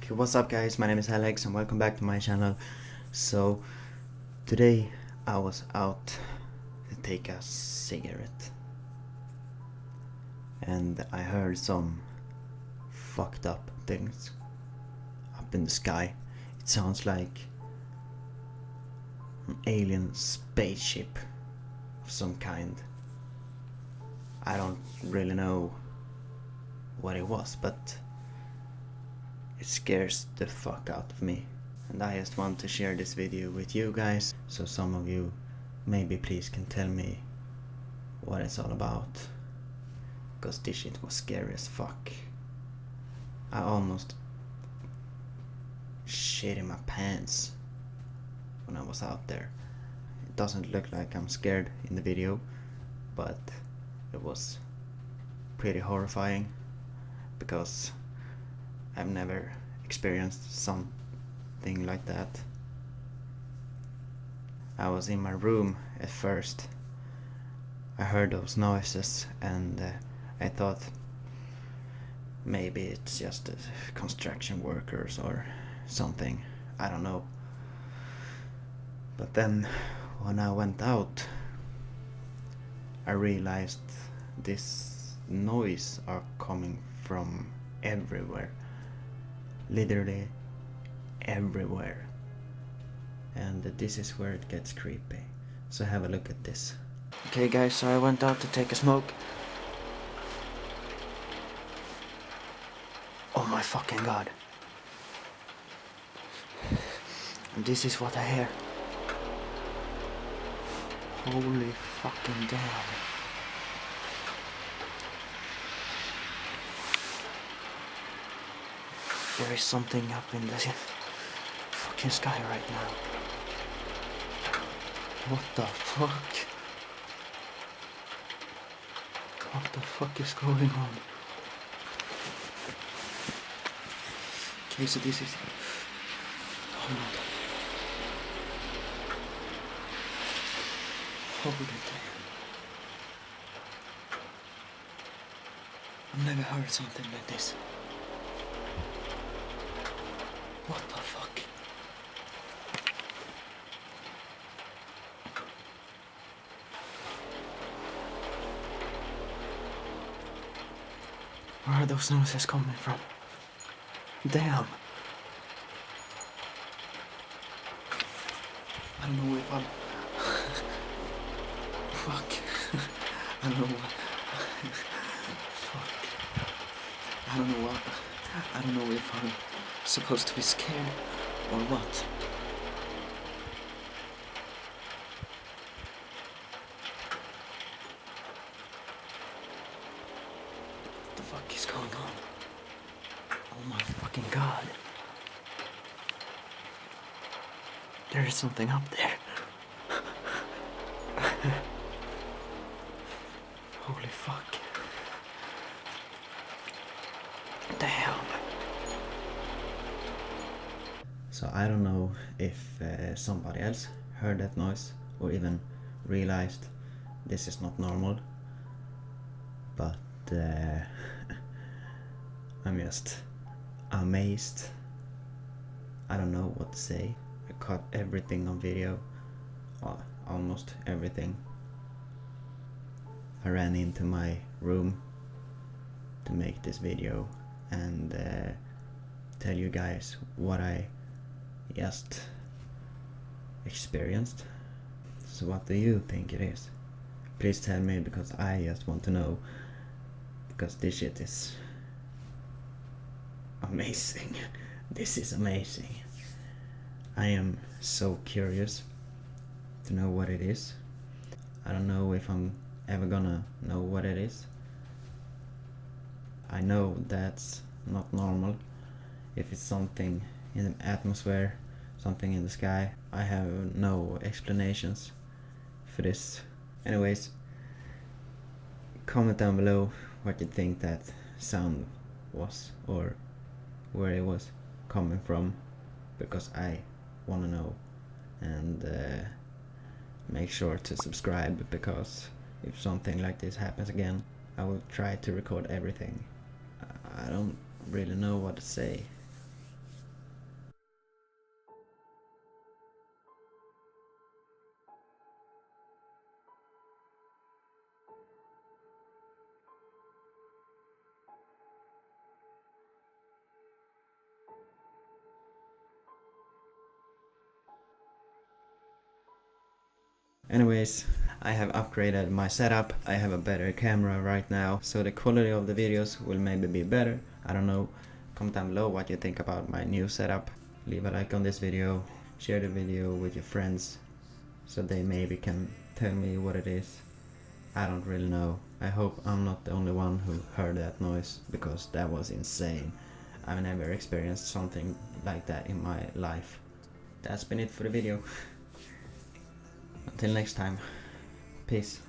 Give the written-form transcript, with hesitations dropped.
Okay, what's up guys, my name is Alex and welcome back to my channel. So today I was out to take a cigarette and I heard some fucked up things up in the sky. It sounds like an alien spaceship of some kind. I don't really know what it was, but it scares the fuck out of me. And I just want to share this video with you guys, so some of you maybe please can tell me what it's all about. Cause this shit was scary as fuck. I almost shit in my pants when I was out there. It doesn't look like I'm scared in the video, but it was pretty horrifying because I've never experienced something like that. I was in my room at first. I heard those noises and I thought maybe it's just construction workers or something. I don't know. But then when I went out, I realized this noise are coming from everywhere. Literally everywhere. And this is where it gets creepy. So have a look at this. Okay guys, so I went out to take a smoke. Oh my fucking god. And this is what I hear. Holy fucking damn. There is something up in the fucking sky right now. What the fuck? What the fuck is going on? Okay, so this is... Oh my god. Holy damn. I've never heard something like this. What the fuck? Where are those noises coming from? Damn. I don't know if I'm... Fuck. I don't know what... Fuck. I don't know what... I don't know if I'm supposed to be scared or what. What the fuck is going on? Oh my fucking god. There is something up there. Holy fuck. Damn. So I don't know if somebody else heard that noise or even realized this is not normal, but I'm just amazed. I don't know what to say. I caught everything on video, almost everything. I ran into my room to make this video and tell you guys what I just experienced. So what do you think it is? Please tell me, because I just want to know, because this shit is amazing. This is amazing. I am so curious to know what it is. I don't know if I'm ever gonna know what it is. I know that's not normal. If it's something in the atmosphere, something in the sky, I have no explanations for this. Anyways, comment down below what you think that sound was, or where it was coming from, because I want to know. And make sure to subscribe, because if something like this happens again, I will try to record everything. I don't really know what to say. Anyways, I have upgraded my setup. I have a better camera right now, so the quality of the videos will maybe be better. I don't know. Comment down below what you think about my new setup. Leave a like on this video, share the video with your friends so they maybe can tell me what it is. I don't really know. I hope I'm not the only one who heard that noise, because that was insane. I've never experienced something like that in my life. That's been it for the video. Until next time, peace.